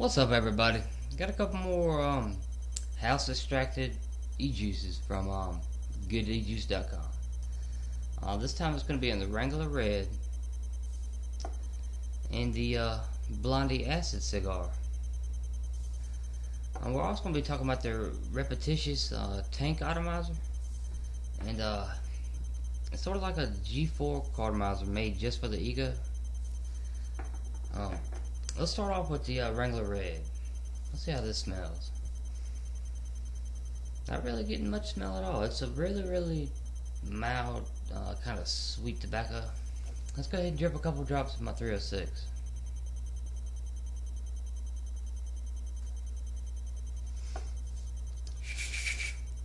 What's up, everybody? Got a couple more house extracted e-juices from Goodejuice.com. This time it's going to be in the Wrangler Red and the Blondie Acid Cigar. We're also going to be talking about their Repetitious tank atomizer, and it's sort of like a G4 cartomizer made just for the ego. Let's start off with the Wrangler Red. Let's see how this smells. Not really getting much smell at all. It's a really mild, kind of sweet tobacco. Let's go ahead and drip a couple drops of my 306.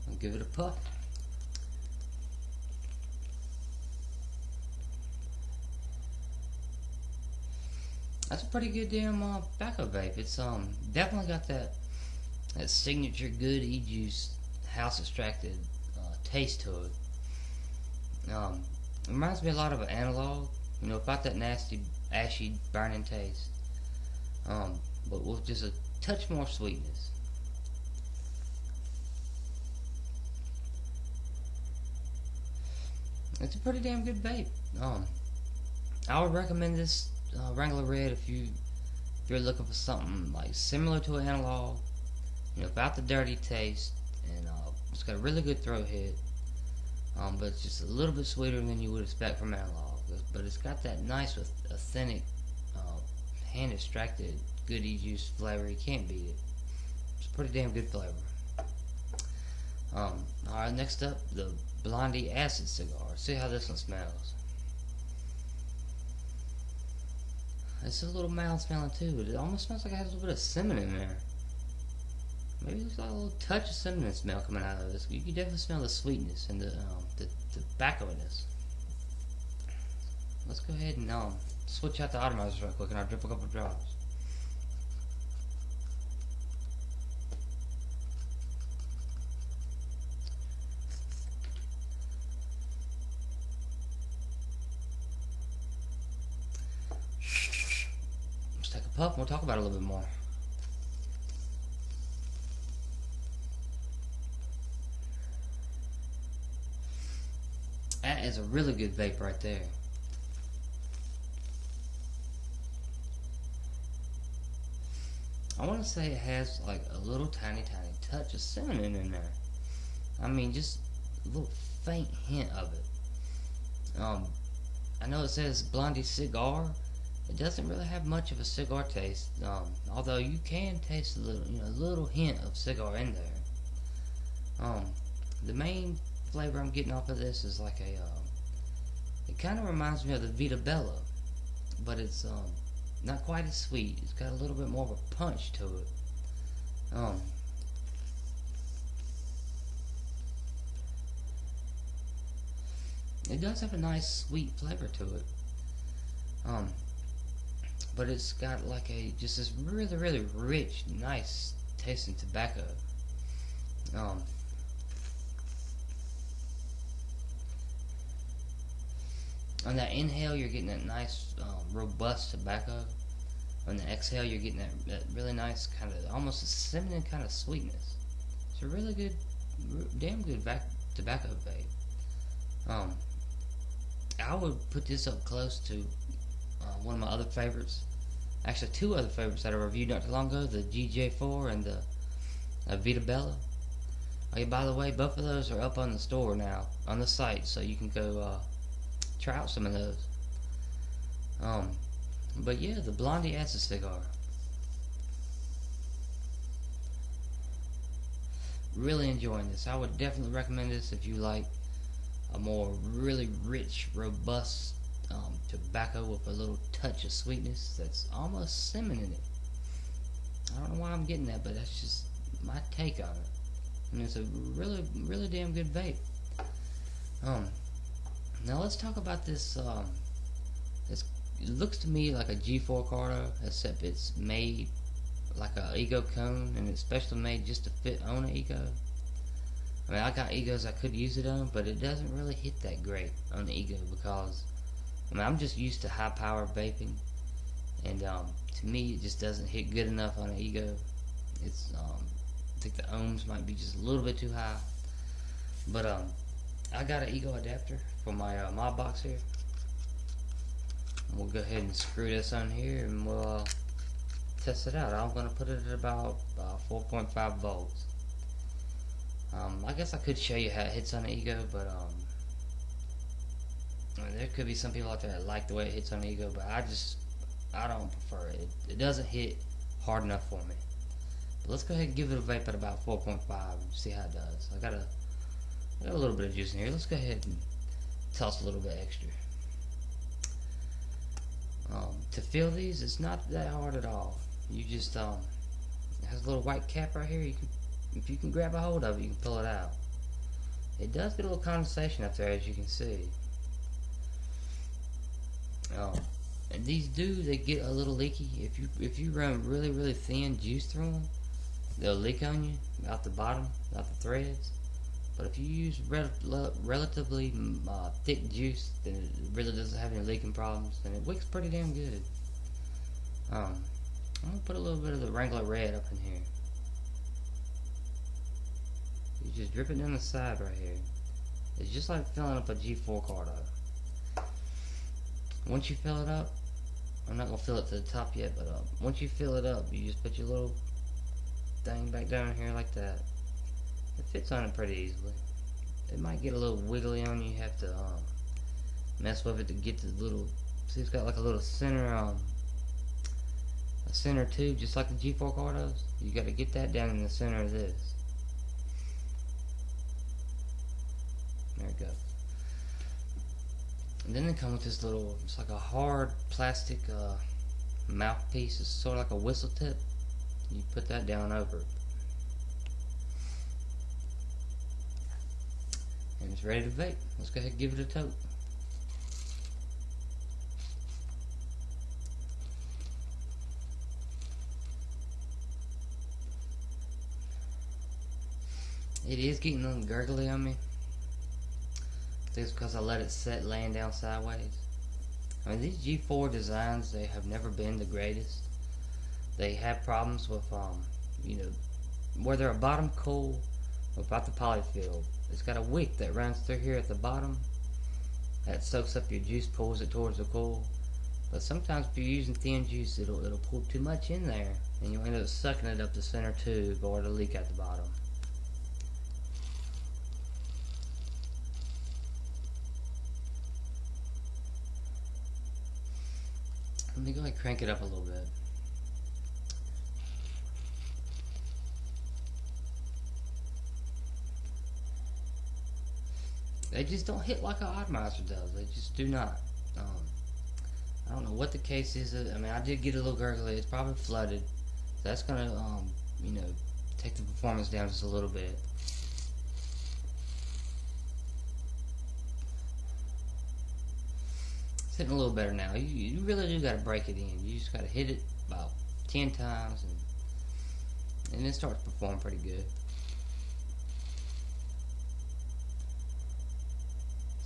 I'll give it a puff. That's a pretty good damn tobacco vape. It's definitely got that signature good e-juice house extracted taste to it. It reminds me a lot of an analog, you know, about that nasty, ashy, burning taste, but with just a touch more sweetness. It's a pretty damn good vape. I would recommend this Wrangler Red if you're looking for something like similar to an analog, you know, about the dirty taste, and it's got a really good throat hit, but it's just a little bit sweeter than you would expect from analog. But it's got that nice, authentic, hand extracted good e-juice flavor. You can't beat it. It's a pretty damn good flavor. Alright, next up, the Blondie Acid Cigar. See how this one smells. It's a little mild smelling too, but it almost smells like it has a little bit of cinnamon in there. Maybe there's like a little touch of cinnamon smell coming out of this. You can definitely smell the sweetness and the tobacco-ness. Let's go ahead and switch out the atomizers real quick, and I'll drip a couple drops. Take a puff and we'll talk about it a little bit more. That is a really good vape right there. I want to say it has like a little tiny touch of cinnamon in there. I mean, just a little faint hint of it. I know it says Blondie Cigar. It doesn't really have much of a cigar taste, although you can taste a little, a little hint of cigar in there. The main flavor I'm getting off of this is like it kind of reminds me of the Vita Bella, but it's not quite as sweet. It's got a little bit more of a punch to it. It does have a nice sweet flavor to it. But it's got like just this really rich, nice tasting tobacco. On that inhale, you're getting that nice, robust tobacco. On the exhale, you're getting that really nice kind of, almost a cinnamon kind of sweetness. It's a really good, damn good tobacco vape. I would put this up close to one of my other favorites. Actually, two other favorites that I reviewed not too long ago, the GJ4 and the Vita Bella. Oh yeah, by the way, both of those are up on the store now, on the site, so you can go try out some of those. But yeah, the Blondie Acid Cigar. Really enjoying this. I would definitely recommend this if you like a more really rich, robust tobacco with a little touch of sweetness that's almost cinnamon in it. I don't know why I'm getting that, but that's just my take on it. And it's a really damn good vape. Now let's talk about this. It looks to me like a G4 Carto, except it's made like a ego cone, and it's specially made just to fit on an ego. I mean, I got egos I could use it on, but it doesn't really hit that great on the ego because, I mean, I'm just used to high power vaping, and to me it just doesn't hit good enough on an ego. It's I think the ohms might be just a little bit too high, but I got an ego adapter for my mod box here. We'll go ahead and screw this on here and we'll test it out. I'm going to put it at about 4.5 volts. I guess I could show you how it hits on the ego, but there could be some people out there that like the way it hits on the ego, but I don't prefer it. It doesn't hit hard enough for me. But let's go ahead and give it a vape at about 4.5 and see how it does. I got a little bit of juice in here. Let's go ahead and toss a little bit extra. To fill these, it's not that hard at all. You just it has a little white cap right here. If you can grab a hold of it, you can pull it out. It does get a little condensation up there, as you can see. And these they get a little leaky. If you run really thin juice through them, they'll leak on you out the bottom, out the threads. But if you use relatively thick juice, then it really doesn't have any leaking problems, and it wicks pretty damn good. I'm gonna put a little bit of the Wrangler red up in here. You just drip it down the side right here. It's just like filling up a G4 card up. Once you fill it up, I'm not gonna fill it to the top yet, but once you fill it up, you just put your little thing back down here like that. It fits on it pretty easily. It might get a little wiggly on you. You have to mess with it to get the little. See, it's got like a little center a center tube, just like the G4 car does. You got to get that down in the center of this. There it goes. And then they come with this little. It's like a hard plastic mouthpiece. It's sort of like a whistle tip. You put that down over it. And it's ready to vape. Let's go ahead and give it a toke. It is getting a little gurgly on me. I think it's because I let it set laying down sideways. I mean, these G4 designs, they have never been the greatest. They have problems with, you know, where they're a bottom cool without the polyfill. It's got a wick that runs through here at the bottom that soaks up your juice, pulls it towards the coil. But sometimes if you're using thin juice, it'll pull too much in there, and you'll end up sucking it up the center tube, or it'll leak at the bottom. Let me go ahead and crank it up a little bit. They just don't hit like an Atomizer does. They just do not. I don't know what the case is. I mean, I did get a little gurgly. It's probably flooded. So that's gonna, you know, take the performance down just a little bit. It's hitting a little better now. You really do gotta break it in. You just gotta hit it about 10 times, and it starts to perform pretty good.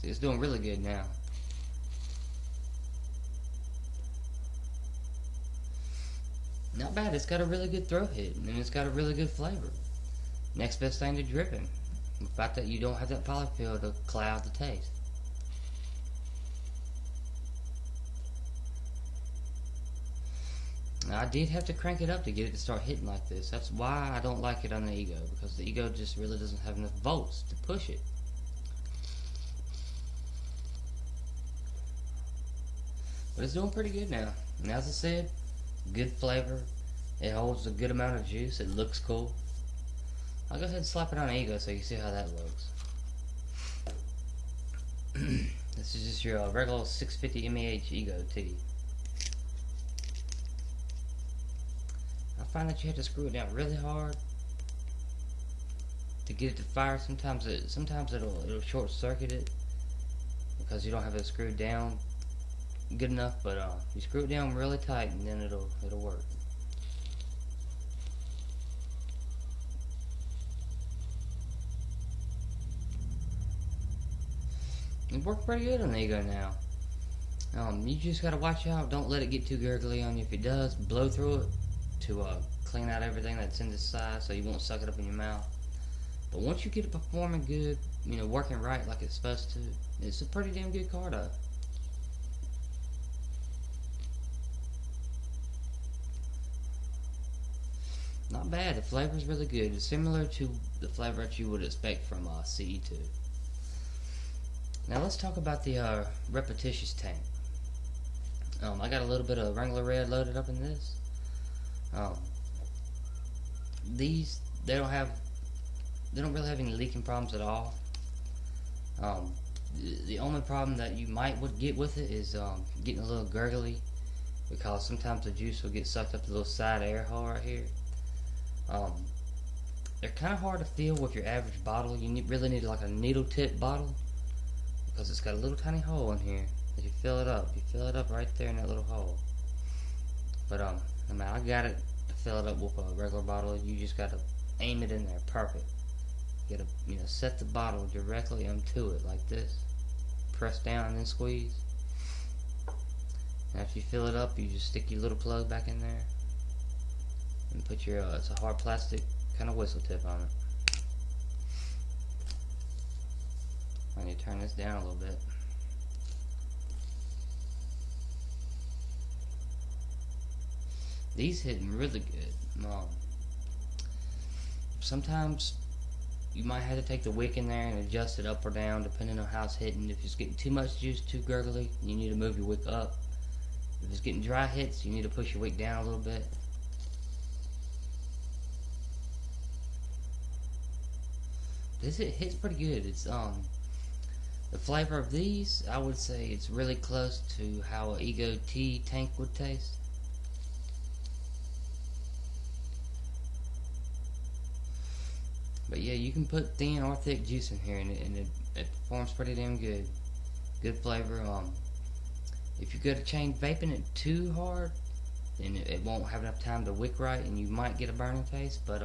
See, it's doing really good now. Not bad. It's got a really good throat hit, and it's got a really good flavor. Next best thing to dripping. The fact that you don't have that polyfill to cloud the taste. Now, I did have to crank it up to get it to start hitting like this. That's why I don't like it on the Ego, because the Ego just really doesn't have enough volts to push it. But it's doing pretty good now. And as I said, good flavor. It holds a good amount of juice. It looks cool. I'll go ahead and slap it on Ego so you can see how that looks. This is just your regular 650 mAh Ego tea. I find that you have to screw it down really hard to get it to fire. Sometimes it'll short circuit it because you don't have it screwed down good enough, but you screw it down really tight and then it'll work. It worked pretty good on the Ego now. You just gotta watch out. Don't let it get too gurgly on you. If it does, blow through it to clean out everything that's in the side, so you won't suck it up in your mouth. But once you get it performing good, working right like it's supposed to, it's a pretty damn good car though. Not bad. The flavor's really good. It's similar to the flavor that you would expect from Ce4. Now let's talk about the Repetitious tank. I got a little bit of Wrangler Red loaded up in this. These they don't really have any leaking problems at all. The only problem that you would get with it is getting a little gurgly, because sometimes the juice will get sucked up the little side air hole right here. They're kind of hard to fill with your average bottle. You really need like a needle tip bottle, because it's got a little tiny hole in here. As you fill it up right there in that little hole. But I got it to fill it up with a regular bottle. You just got to aim it in there perfect. You got to set the bottle directly onto it like this. Press down and then squeeze. Now after you fill it up, you just stick your little plug back in there and put your it's a hard plastic kind of whistle tip on it. I need to turn this down a little bit. These hitting really good. Sometimes you might have to take the wick in there and adjust it up or down depending on how it's hitting. If it's getting too much juice, too gurgly, you need to move your wick up. If it's getting dry hits, you need to push your wick down a little bit. This hits pretty good. It's the flavor of these, I would say it's really close to how an Ego T tank would taste. But yeah, you can put thin or thick juice in here, and it performs pretty damn good. Good flavor. If you go to change vaping it too hard, then it won't have enough time to wick right, and you might get a burning taste. But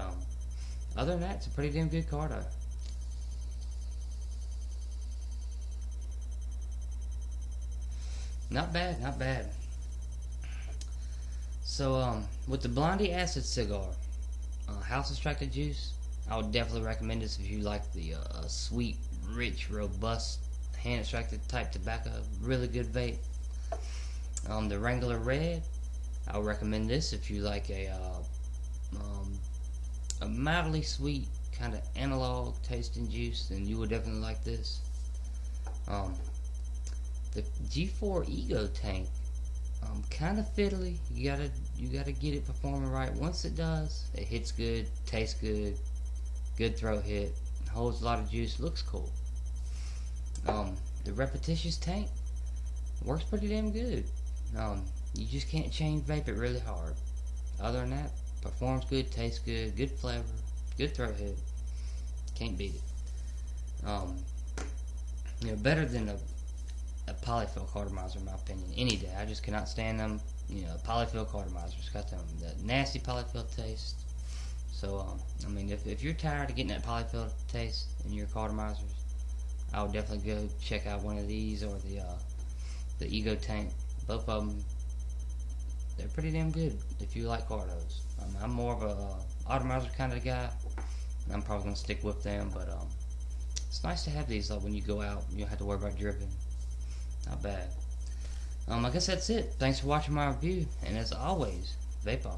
other than that, it's a pretty damn good car though. Not bad, not bad. So with the Blondie Acid Cigar, house extracted juice, I would definitely recommend this if you like the sweet, rich, robust, hand extracted type tobacco. Really good vape. The Wrangler Red, I would recommend this if you like a mildly sweet, kind of analog tasting juice. Then you would definitely like this. The G4 Ego tank, kind of fiddly. You gotta get it performing right. Once it does, it hits good, tastes good, good throat hit, holds a lot of juice, looks cool. The Repetitious tank works pretty damn good. You just can't change vape it really hard. Other than that, performs good, tastes good, good flavor, good throat hit. Can't beat it. Better than a polyfill cartomizer in my opinion, any day. I just cannot stand them. Polyfill cartomizers got that nasty polyfill taste. So I mean, if you're tired of getting that polyfill taste in your cartomizers, I would definitely go check out one of these or the Ego tank. Both of them, they're pretty damn good if you like cartos. I'm more of a atomizer kind of guy, and I'm probably gonna stick with them. But it's nice to have these when you go out. You don't have to worry about dripping. Not bad. I guess that's it. Thanks for watching my review, and as always, vape on.